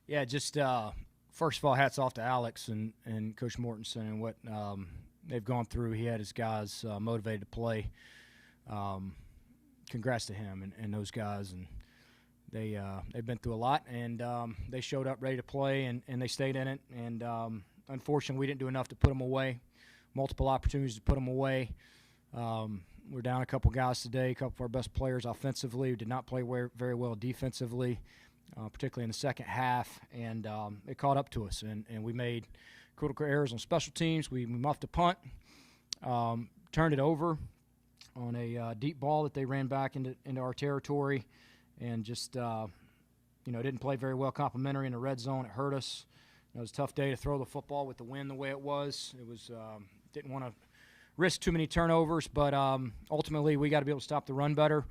Yeah, just first of all, hats off to Alex and Coach Mortensen and what they've gone through. He had his guys motivated to play. Congrats to him and those guys. And they've been through a lot, and they showed up ready to play, and they stayed in it. And unfortunately, we didn't do enough to put them away. Multiple opportunities to put them away. We're down a couple guys today, a couple of our best players offensively. We did not play very well defensively, particularly in the second half, and it caught up to us. And we made critical errors on special teams. We muffed a punt, turned it over on a deep ball that they ran back into our territory, and just didn't play very well complimentary in the red zone. It hurt us. It was a tough day to throw the football with the wind the way it was. It was didn't want to risk too many turnovers, but ultimately we got to be able to stop the run better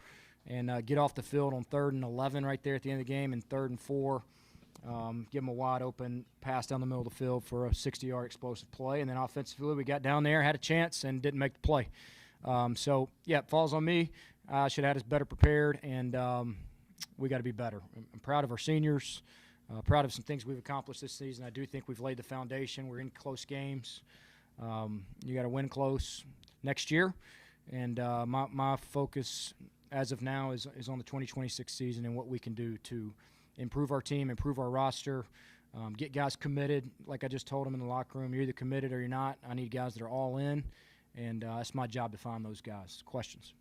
and get off the field on 3rd and 11 right there at the end of the game, and 3rd and 4. Give them a wide open pass down the middle of the field for a 60-yard explosive play. And then offensively, we got down there, had a chance, and didn't make the play. It falls on me. I should have had us better prepared, and we got to be better. I'm proud of our seniors, proud of some things we've accomplished this season. I do think we've laid the foundation. We're in close games. You got to win close next year. And my focus as of now is on the 2026 season and what we can do to improve our team, improve our roster, get guys committed. Like I just told them in the locker room, you're either committed or you're not. I need guys that are all in, and that's my job to find those guys. Questions?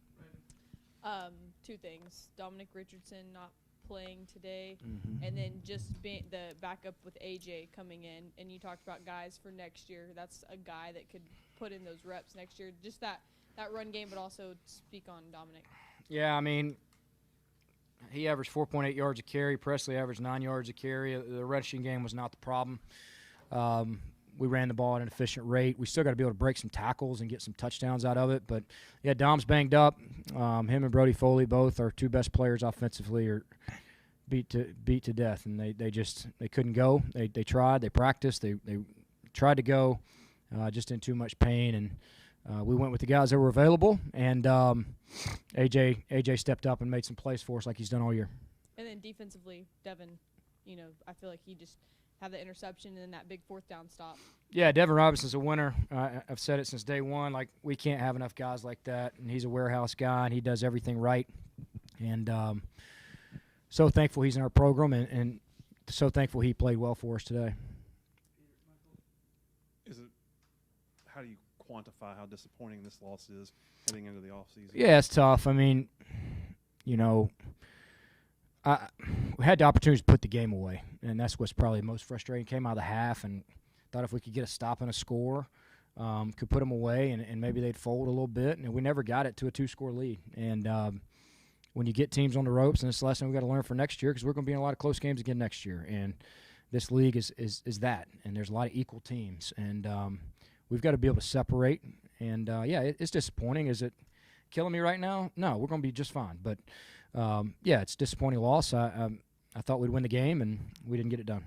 Two things. Dominic Richardson not playing today, and then just being the backup with AJ coming in, and you talked about guys for next year. That's a guy that could put in those reps next year. Just that run game, but also speak on Dominic. Yeah, I mean, he averaged 4.8 yards a carry. Presley averaged 9 yards a carry. The rushing game was not the problem. We ran the ball at an efficient rate. We still got to be able to break some tackles and get some touchdowns out of it. But, yeah, Dom's banged up. Him and Brody Foley, both our two best players offensively, are beat to death. And they couldn't go. They tried. They practiced. They tried to go, just in too much pain. And we went with the guys that were available. And AJ stepped up and made some plays for us like he's done all year. And then defensively, Devin, I feel like he just – have the interception and then that big 4th down stop. Yeah, Devin Robinson's a winner. I've said it since day one. Like, we can't have enough guys like that, and he's a warehouse guy, and he does everything right. And so thankful he's in our program, and so thankful he played well for us today. How do you quantify how disappointing this loss is heading into the offseason? Yeah, it's tough. I mean, we had the opportunity to put the game away, and that's what's probably most frustrating. Came out of the half and thought if we could get a stop and a score, could put them away, and maybe they'd fold a little bit, and we never got it to a 2-score lead. And when you get teams on the ropes, and it's a lesson we've got to learn for next year, because we're going to be in a lot of close games again next year, and this league is that, and there's a lot of equal teams, and we've got to be able to separate. And, it's disappointing. Is it killing me right now? No, we're going to be just fine. But, it's a disappointing loss. I thought we'd win the game, and we didn't get it done.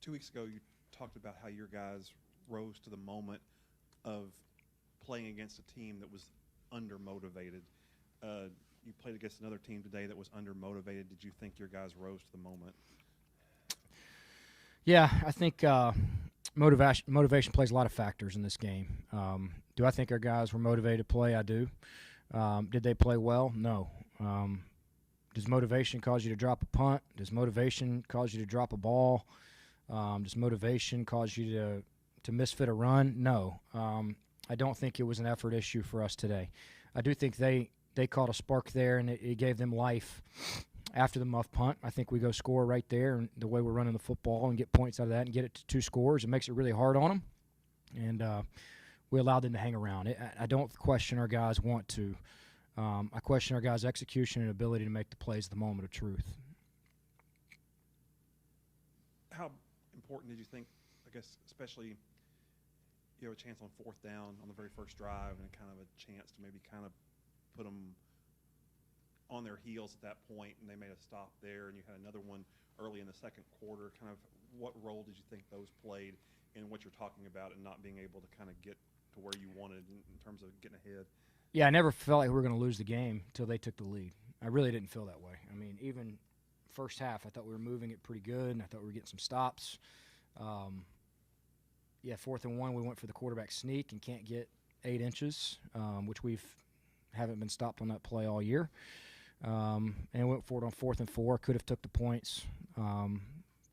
2 weeks ago, you talked about how your guys rose to the moment of playing against a team that was undermotivated. You played against another team today that was undermotivated. Did you think your guys rose to the moment? Yeah, I think motivation plays a lot of factors in this game. Do I think our guys were motivated to play? I do. Did they play well? No. Does motivation cause you to drop a punt? Does motivation cause you to drop a ball? Does motivation cause you to misfit a run? No. I don't think it was an effort issue for us today. I do think they caught a spark there, and it gave them life after the muff punt. I think we go score right there, and the way we're running the football and get points out of that and get it to 2 scores, it makes it really hard on them. And we allowed them to hang around. I don't question our guys want to. I question our guys' execution and ability to make the plays at the moment of truth. How important did you think, I guess, especially you have a chance on 4th down on the very first drive and kind of a chance to maybe kind of put them on their heels at that point, and they made a stop there, and you had another one early in the second quarter. Kind of what role did you think those played in what you're talking about and not being able to kind of get to where you wanted in terms of getting ahead? Yeah, I never felt like we were going to lose the game until they took the lead. I really didn't feel that way. I mean, even first half. I thought we were moving it pretty good, and I thought we were getting some stops. 4th and 1, we went for the quarterback sneak and can't get 8 inches, which haven't been stopped on that play all year. And went for it on 4th and 4. Could have took the points.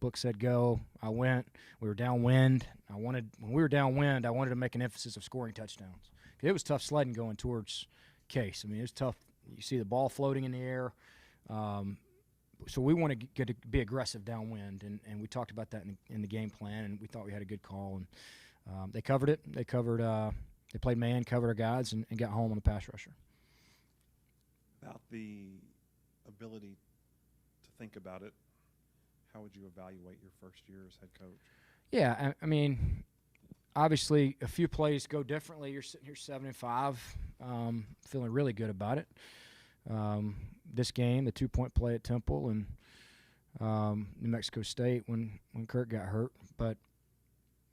Book said go. I went. We were downwind. When we were downwind, I wanted to make an emphasis of scoring touchdowns. It was tough sledding going towards Case. I mean, it was tough. You see the ball floating in the air. So we want to get to be aggressive downwind, and we talked about that in the game plan, and we thought we had a good call. And they covered it. They played man, covered our guys, and got home on the pass rusher. About the ability to think about it, how would you evaluate your first year as head coach? Yeah, I mean, obviously a few plays go differently. You're sitting here 7-5, feeling really good about it. This game, the 2-point play at Temple and New Mexico State when Kirk got hurt. But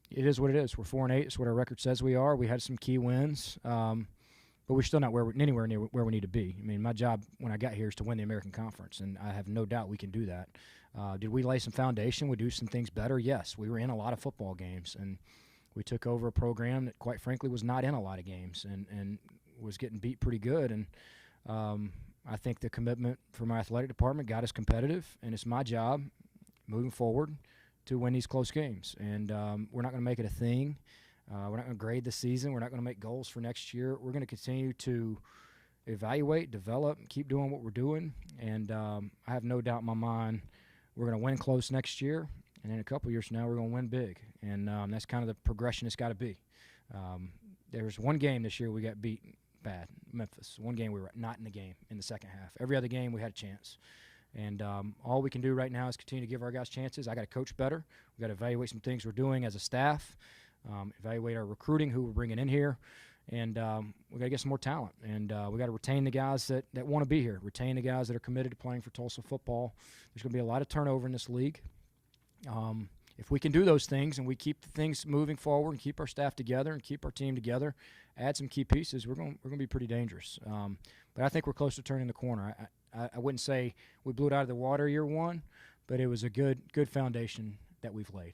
it is what it is. We're 4-8. It's what our record says we are. We had some key wins, but we're still not anywhere near where we need to be. I mean, my job when I got here is to win the American Conference, and I have no doubt we can do that. Did we lay some foundation? We do some things better? Yes. We were in a lot of football games, and we took over a program that, quite frankly, was not in a lot of games and was getting beat pretty good. And I think the commitment from our athletic department got us competitive, and it's my job moving forward to win these close games. And we're not going to make it a thing. We're not going to grade the season. We're not going to make goals for next year. We're going to continue to evaluate, develop, and keep doing what we're doing. And I have no doubt in my mind we're going to win close next year, and in a couple years from now we're going to win big. And that's kind of the progression it's got to be. There was one game this year we got beat bad, Memphis. One game we were not in the game in the second half. Every other game we had a chance. And all we can do right now is continue to give our guys chances. I got to coach better. We got to evaluate some things we're doing as a staff, evaluate our recruiting, who we're bringing in here, and we got to get some more talent. And we got to retain the guys that want to be here, retain the guys that are committed to playing for Tulsa football. There's going to be a lot of turnover in this league. If we can do those things and we keep the things moving forward and keep our staff together and keep our team together, add some key pieces, we're going to be pretty dangerous. But I think we're close to turning the corner. I wouldn't say we blew it out of the water year one, but it was a good foundation that we've laid.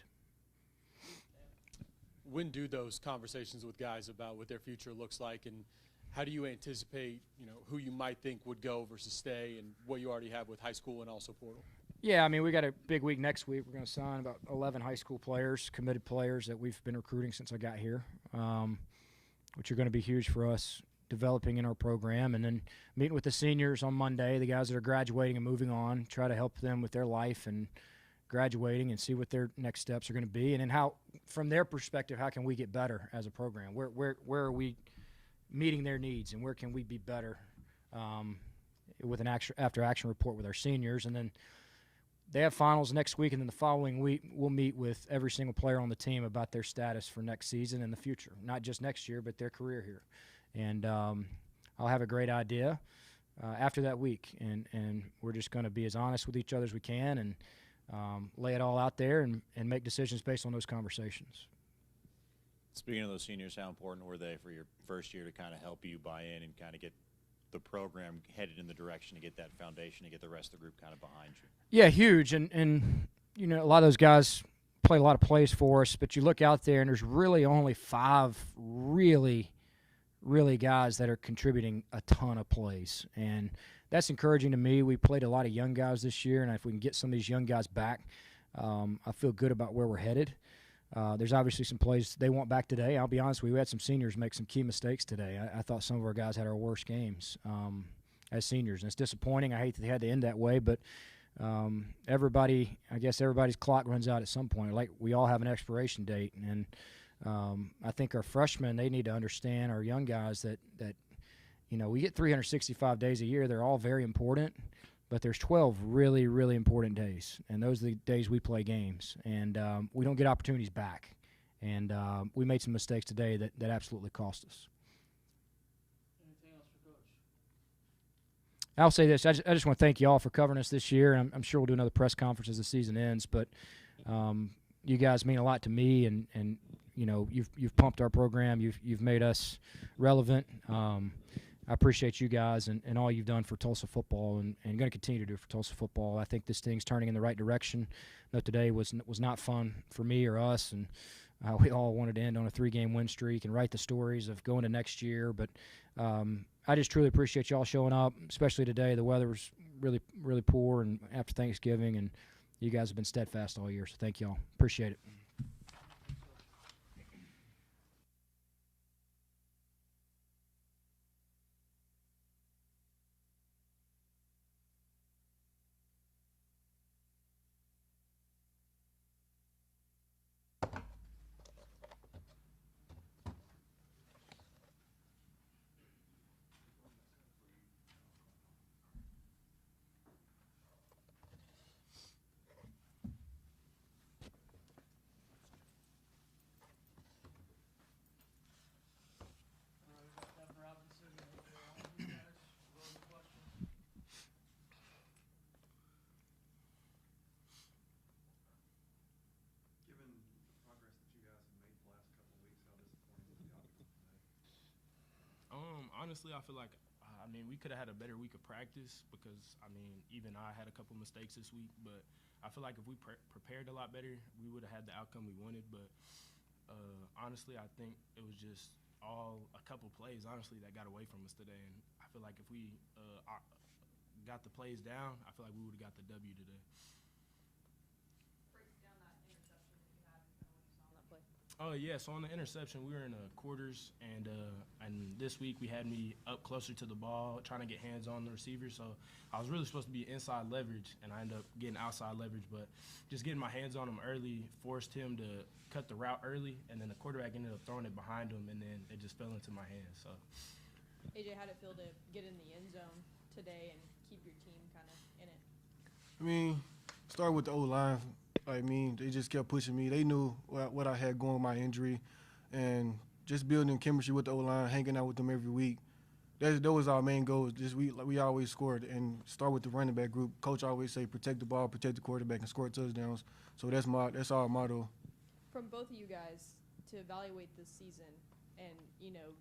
When do those conversations with guys about what their future looks like, and how do you anticipate, who you might think would go versus stay, and what you already have with high school and also portal? Yeah, I mean, we got a big week next week. We're going to sign about 11 high school players, committed players that we've been recruiting since I got here, which are going to be huge for us developing in our program. And then meeting with the seniors on Monday, the guys that are graduating and moving on, try to help them with their life and graduating and see what their next steps are going to be. And then how, from their perspective, how can we get better as a program? Where are we meeting their needs, and where can we be better with an after-action report with our seniors? And then they have finals next week, and then the following week we'll meet with every single player on the team about their status for next season and the future, not just next year, but their career here. And I'll have a great idea after that week, and we're just going to be as honest with each other as we can and lay it all out there and make decisions based on those conversations. Speaking of those seniors, how important were they for your first year to kind of help you buy in and kind of get the program headed in the direction to get that foundation, to get the rest of the group kind of behind you? Yeah, huge. And a lot of those guys play a lot of plays for us, but you look out there and there's really only 5 really guys that are contributing a ton of plays. And that's encouraging to me. We played a lot of young guys this year, and if we can get some of these young guys back, I feel good about where we're headed. There's obviously some plays they want back today. I'll be honest with you, we had some seniors make some key mistakes today. I thought some of our guys had our worst games as seniors, and it's disappointing. I hate that they had to end that way, but everybody's clock runs out at some point. Like, we all have an expiration date, and I think our freshmen, they need to understand, our young guys, that we get 365 days a year. They're all very important, but there's 12 really, really important days, and those are the days we play games, and we don't get opportunities back. And we made some mistakes today that absolutely cost us. Anything else for Coach? I'll say this. I just want to thank you all for covering us this year, and I'm sure we'll do another press conference as the season ends, but you guys mean a lot to me, and you've pumped our program. You've made us relevant. I appreciate you guys and all you've done for Tulsa football and going to continue to do for Tulsa football. I think this thing's turning in the right direction. Though today was not fun for me or us, and we all wanted to end on a 3-game win streak and write the stories of going to next year. But I just truly appreciate y'all showing up, especially today. The weather was really, really poor and after Thanksgiving, and you guys have been steadfast all year. So thank y'all. Appreciate it. Given the progress that you guys have made the last couple of weeks, how disappointing was the outcome today? Honestly, I feel like we could have had a better week of practice because even I had a couple mistakes this week, but I feel like if we prepared a lot better, we would have had the outcome we wanted. But honestly, I think it was just a couple plays, honestly, that got away from us today. And I feel like if we got the plays down, I feel like we would have got the W today. Breaks down that interception that you had and kind of what you saw on that play. Oh yeah, so on the interception, we were in quarters, and this week we had me up closer to the ball, trying to get hands on the receiver. So I was really supposed to be inside leverage, and I ended up getting outside leverage. But just getting my hands on him early forced him to cut the route early, and then the quarterback ended up throwing it behind him, and then it just fell into my hands. So AJ, how'd it feel to get in the end zone today and keep your team kind of in it? Start with the O-line. They just kept pushing me. They knew what I had going with my injury, and just building chemistry with the O-line, hanging out with them every week. That was our main goal. Just we always scored, and start with the running back group. Coach always say protect the ball, protect the quarterback, and score touchdowns. So that's our motto. From both of you guys, to evaluate this season and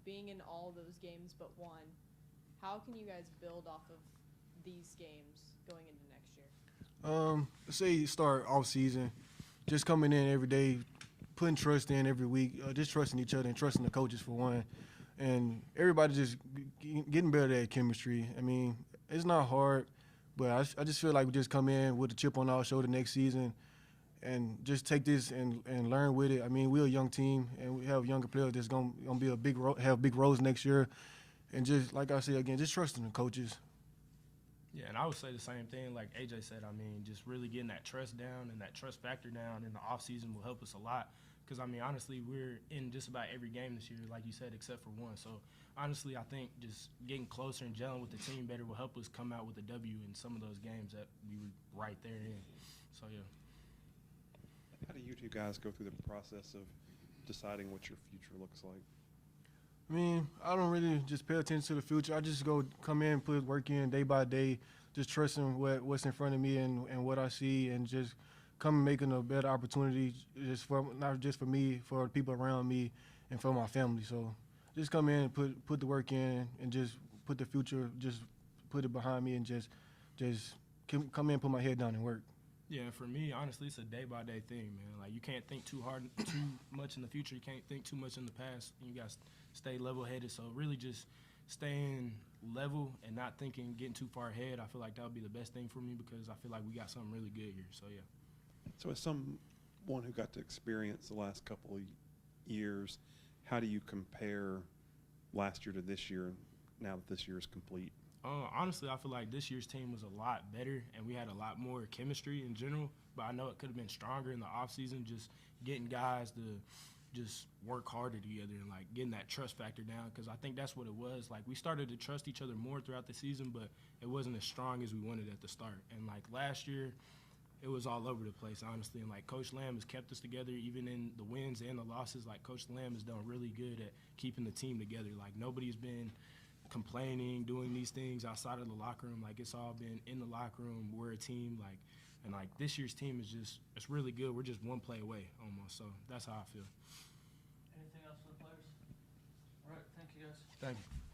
being in all those games but one, how can you guys build off of these games going into next year? Say you start off season, just coming in every day, putting trust in every week, just trusting each other and trusting the coaches for one, and everybody just getting better at chemistry. It's not hard, but I just feel like we just come in with a chip on our shoulder next season and just take this and learn with it. We're a young team, and we have younger players that's gonna be have big roles next year, and just like I said again, just trusting the coaches. yeah, and I would say the same thing like AJ said. Just really getting that trust down and that trust factor down in the offseason will help us a lot. Because, honestly, we're in just about every game this year, like you said, except for one. So, honestly, I think just getting closer and gelling with the team better will help us come out with a W in some of those games that we were right there in. So, yeah. How do you two guys go through the process of deciding what your future looks like? I don't really just pay attention to the future. I just come in, put work in day by day, just trusting what's in front of me and what I see, and just come making a better opportunity, not just for me, for the people around me, and for my family. So just come in and put the work in, and just put the future, just put it behind me, and just come in, put my head down, and work. Yeah, and for me, honestly, it's a day-by-day thing, man. Like, you can't think too much in the future. You can't think too much in the past. You got to stay level-headed. So really just staying level and not getting too far ahead, I feel like that would be the best thing for me because I feel like we got something really good here. So, yeah. So as someone who got to experience the last couple of years, how do you compare last year to this year now that this year is complete? Honestly, I feel like this year's team was a lot better, and we had a lot more chemistry in general. But I know it could have been stronger in the offseason, just getting guys to just work harder together and, getting that trust factor down because I think that's what it was. We started to trust each other more throughout the season, but it wasn't as strong as we wanted at the start. And, last year, it was all over the place, honestly. And, Coach Lamb has kept us together even in the wins and the losses. Coach Lamb has done really good at keeping the team together. Nobody's been complaining, doing these things outside of the locker room. It's all been in the locker room. We're a team, and this year's team is it's really good. We're just one play away almost. So that's how I feel. Anything else for the players? All right, thank you guys. Thank you.